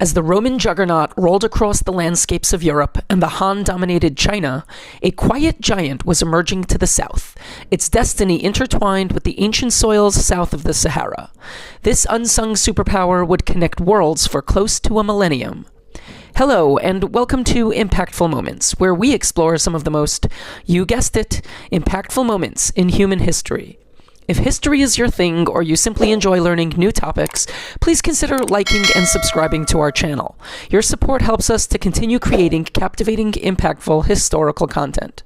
As the Roman juggernaut rolled across the landscapes of Europe and the Han-dominated China, a quiet giant was emerging to the south, its destiny intertwined with the ancient soils south of the Sahara. This unsung superpower would connect worlds for close to a millennium. Hello, and welcome to Impactful Moments, where we explore some of the most, you guessed it, impactful moments in human history. If history is your thing, or you simply enjoy learning new topics, please consider liking and subscribing to our channel. Your support helps us to continue creating captivating, impactful historical content.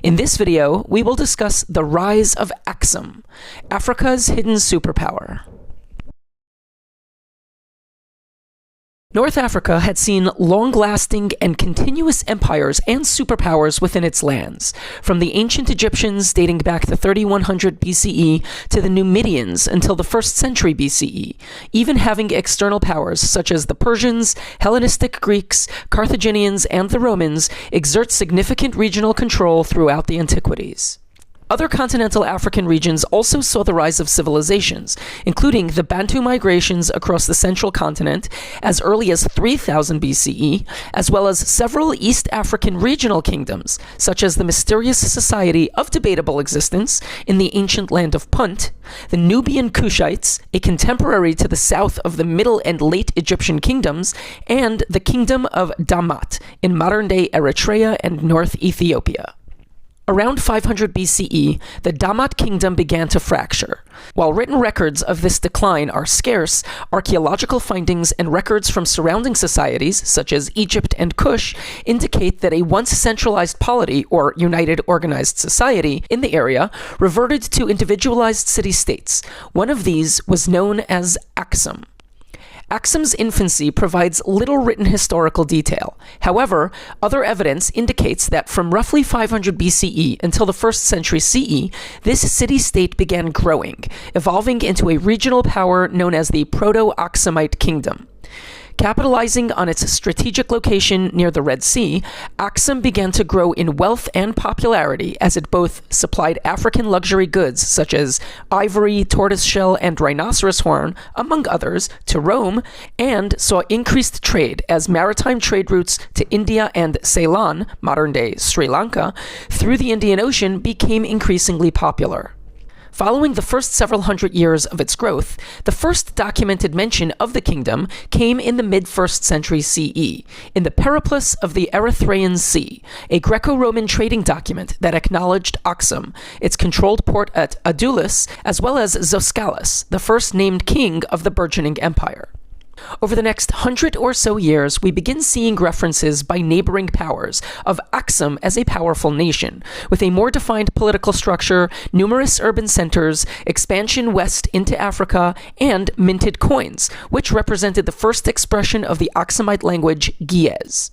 In this video, we will discuss the rise of Axum, Africa's hidden superpower. North Africa had seen long-lasting and continuous empires and superpowers within its lands, from the ancient Egyptians dating back to 3100 BCE to the Numidians until the 1st century BCE, even having external powers such as the Persians, Hellenistic Greeks, Carthaginians, and the Romans exert significant regional control throughout the antiquities. Other continental African regions also saw the rise of civilizations, including the Bantu migrations across the central continent as early as 3000 BCE, as well as several East African regional kingdoms, such as the mysterious society of debatable existence in the ancient land of Punt, the Nubian Kushites, a contemporary to the south of the Middle and Late Egyptian kingdoms, and the Kingdom of Damat in modern-day Eritrea and North Ethiopia. Around 500 BCE, the Damat kingdom began to fracture. While written records of this decline are scarce, archaeological findings and records from surrounding societies, such as Egypt and Kush, indicate that a once centralized polity, or united organized society, in the area reverted to individualized city-states. One of these was known as Axum. Axum's infancy provides little written historical detail. However, other evidence indicates that from roughly 500 BCE until the 1st century CE, this city-state began growing, evolving into a regional power known as the Proto-Aksumite Kingdom. Capitalizing on its strategic location near the Red Sea, Axum began to grow in wealth and popularity as it both supplied African luxury goods such as ivory, tortoiseshell, and rhinoceros horn, among others, to Rome, and saw increased trade as maritime trade routes to India and Ceylon, modern-day Sri Lanka, through the Indian Ocean became increasingly popular. Following the first several hundred years of its growth, the first documented mention of the kingdom came in the mid-1st century CE, in the Periplus of the Erythraean Sea, a Greco-Roman trading document that acknowledged Axum, its controlled port at Adulis, as well as Zoskalis, the first named king of the burgeoning empire. Over the next 100 or so years, we begin seeing references by neighboring powers of Axum as a powerful nation, with a more defined political structure, numerous urban centers, expansion west into Africa, and minted coins, which represented the first expression of the Aksumite language, Giez.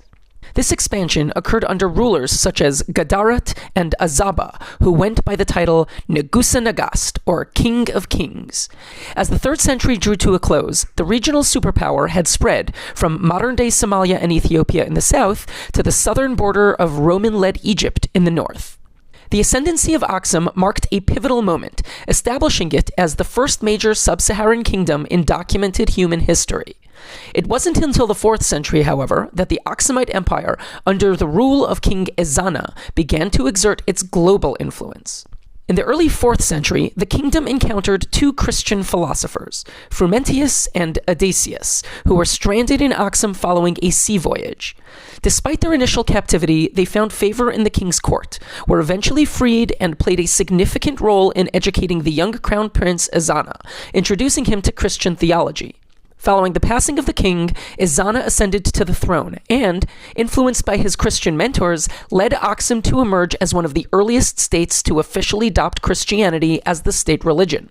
This expansion occurred under rulers such as Gadarat and Azaba, who went by the title Negusa Nagast, or King of Kings. As the 3rd century drew to a close, the regional superpower had spread from modern-day Somalia and Ethiopia in the south to the southern border of Roman-led Egypt in the north. The ascendancy of Axum marked a pivotal moment, establishing it as the first major Sub-Saharan kingdom in documented human history. It wasn't until the 4th century, however, that the Aksumite Empire, under the rule of King Ezana, began to exert its global influence. In the early 4th century, the kingdom encountered two Christian philosophers, Frumentius and Adasius, who were stranded in Axum following a sea voyage. Despite their initial captivity, they found favor in the king's court, were eventually freed, and played a significant role in educating the young crown prince Ezana, introducing him to Christian theology. Following the passing of the king, Ezana ascended to the throne and, influenced by his Christian mentors, led Axum to emerge as one of the earliest states to officially adopt Christianity as the state religion.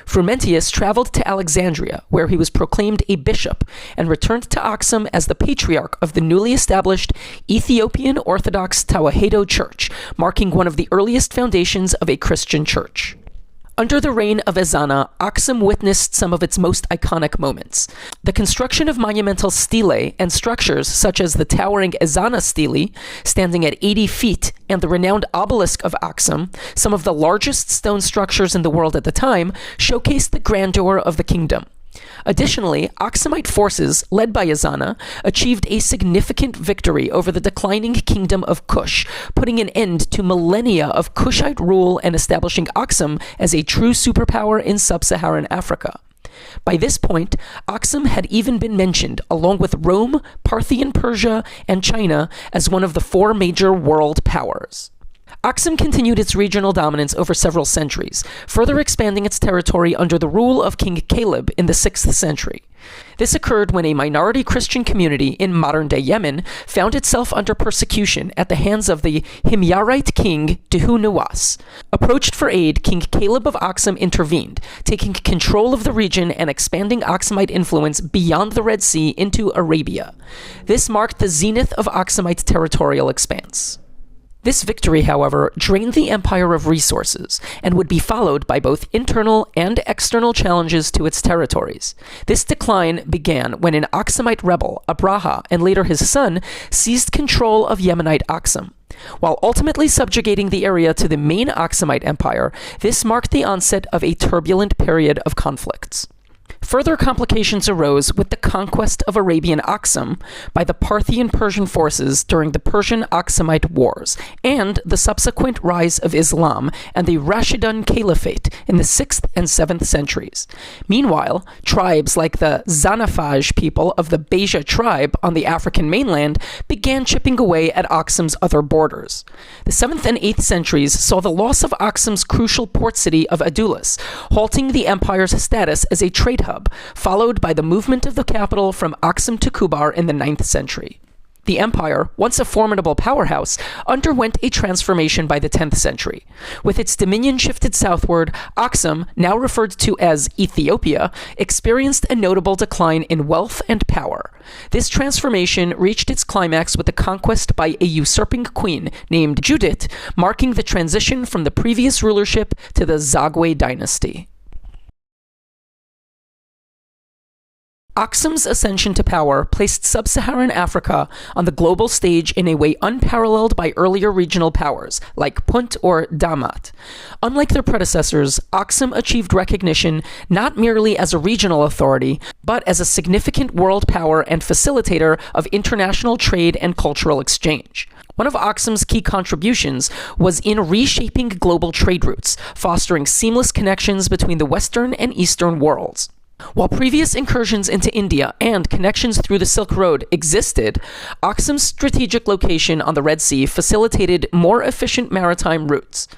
Frumentius traveled to Alexandria, where he was proclaimed a bishop, and returned to Axum as the patriarch of the newly established Ethiopian Orthodox Tawahedo Church, marking one of the earliest foundations of a Christian church. Under the reign of Ezana, Axum witnessed some of its most iconic moments. The construction of monumental stelae and structures such as the towering Ezana stele, standing at 80 feet, and the renowned obelisk of Axum, some of the largest stone structures in the world at the time, showcased the grandeur of the kingdom. Additionally, Aksumite forces, led by Ezana, achieved a significant victory over the declining kingdom of Kush, putting an end to millennia of Kushite rule and establishing Axum as a true superpower in Sub-Saharan Africa. By this point, Axum had even been mentioned, along with Rome, Parthian Persia, and China, as one of the 4 major world powers. Axum continued its regional dominance over several centuries, further expanding its territory under the rule of King Caleb in the 6th century. This occurred when a minority Christian community in modern-day Yemen found itself under persecution at the hands of the Himyarite king Dehu Nuwas. Approached for aid, King Caleb of Axum intervened, taking control of the region and expanding Aksumite influence beyond the Red Sea into Arabia. This marked the zenith of Aksumite territorial expanse. This victory, however, drained the empire of resources, and would be followed by both internal and external challenges to its territories. This decline began when an Aksumite rebel, Abraha, and later his son, seized control of Yemenite Axum. While ultimately subjugating the area to the main Aksumite empire, this marked the onset of a turbulent period of conflicts. Further complications arose with the conquest of Arabian Axum by the Parthian Persian forces during the Persian-Aksumite Wars, and the subsequent rise of Islam and the Rashidun Caliphate in the 6th and 7th centuries. Meanwhile, tribes like the Zanafaj people of the Beja tribe on the African mainland began chipping away at Axum's other borders. The 7th and 8th centuries saw the loss of Axum's crucial port city of Adulis, halting the empire's status as a trade hub, followed by the movement of the capital from Axum to Kubar in the 9th century. The empire, once a formidable powerhouse, underwent a transformation by the 10th century. With its dominion shifted southward, Axum, now referred to as Ethiopia, experienced a notable decline in wealth and power. This transformation reached its climax with the conquest by a usurping queen named Judith, marking the transition from the previous rulership to the Zagwe dynasty. Aksum's ascension to power placed Sub-Saharan Africa on the global stage in a way unparalleled by earlier regional powers, like Punt or Damat. Unlike their predecessors, Axum achieved recognition not merely as a regional authority, but as a significant world power and facilitator of international trade and cultural exchange. One of Aksum's key contributions was in reshaping global trade routes, fostering seamless connections between the Western and Eastern worlds. While previous incursions into India and connections through the Silk Road existed, Aksum's strategic location on the Red Sea facilitated more efficient maritime routes.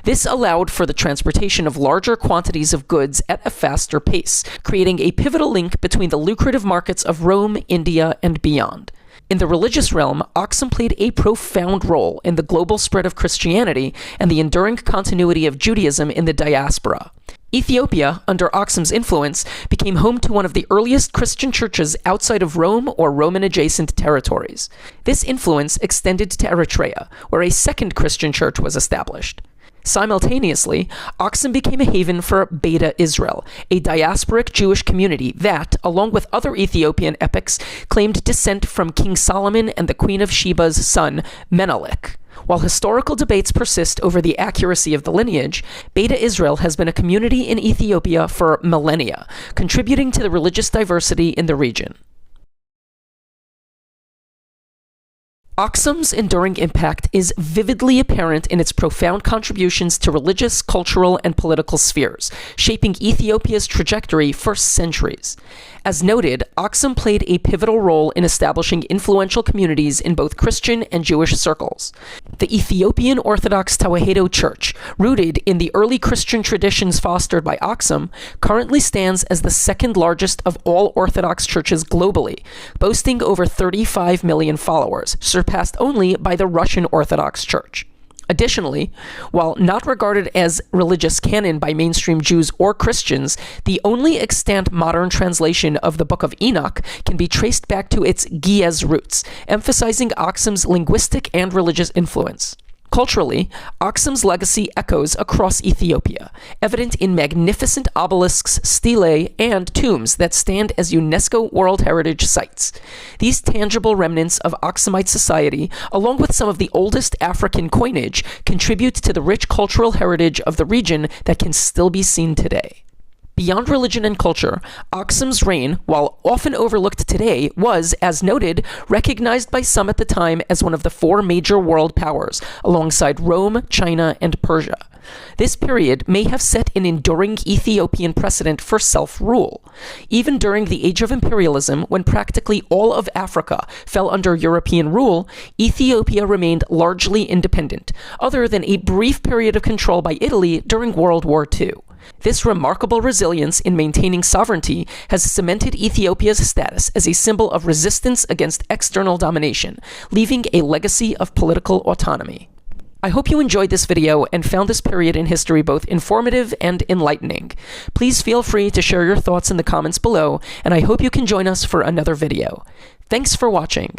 This allowed for the transportation of larger quantities of goods at a faster pace, creating a pivotal link between the lucrative markets of Rome, India, and beyond. In the religious realm, Axum played a profound role in the global spread of Christianity and the enduring continuity of Judaism in the diaspora. Ethiopia, under Axum's influence, became home to one of the earliest Christian churches outside of Rome or Roman-adjacent territories. This influence extended to Eritrea, where a second Christian church was established. Simultaneously, Axum became a haven for Beta Israel, a diasporic Jewish community that, along with other Ethiopian epics, claimed descent from King Solomon and the Queen of Sheba's son, Menelik. While historical debates persist over the accuracy of the lineage, Beta Israel has been a community in Ethiopia for millennia, contributing to the religious diversity in the region. Axum's enduring impact is vividly apparent in its profound contributions to religious, cultural, and political spheres, shaping Ethiopia's trajectory for centuries. As noted, Axum played a pivotal role in establishing influential communities in both Christian and Jewish circles. The Ethiopian Orthodox Tewahedo Church, rooted in the early Christian traditions fostered by Axum, currently stands as the second largest of all Orthodox churches globally, boasting over 35 million followers, surpassed only by the Russian Orthodox Church. Additionally, while not regarded as religious canon by mainstream Jews or Christians, the only extant modern translation of the Book of Enoch can be traced back to its Ge'ez roots, emphasizing Axum's linguistic and religious influence. Culturally, Axum's legacy echoes across Ethiopia, evident in magnificent obelisks, stelae, and tombs that stand as UNESCO World Heritage Sites. These tangible remnants of Aksumite society, along with some of the oldest African coinage, contribute to the rich cultural heritage of the region that can still be seen today. Beyond religion and culture, Aksum's reign, while often overlooked today, was, as noted, recognized by some at the time as one of the four major world powers, alongside Rome, China, and Persia. This period may have set an enduring Ethiopian precedent for self-rule. Even during the Age of Imperialism, when practically all of Africa fell under European rule, Ethiopia remained largely independent, other than a brief period of control by Italy during World War II. This remarkable resilience in maintaining sovereignty has cemented Ethiopia's status as a symbol of resistance against external domination, leaving a legacy of political autonomy. I hope you enjoyed this video and found this period in history both informative and enlightening. Please feel free to share your thoughts in the comments below, and I hope you can join us for another video. Thanks for watching.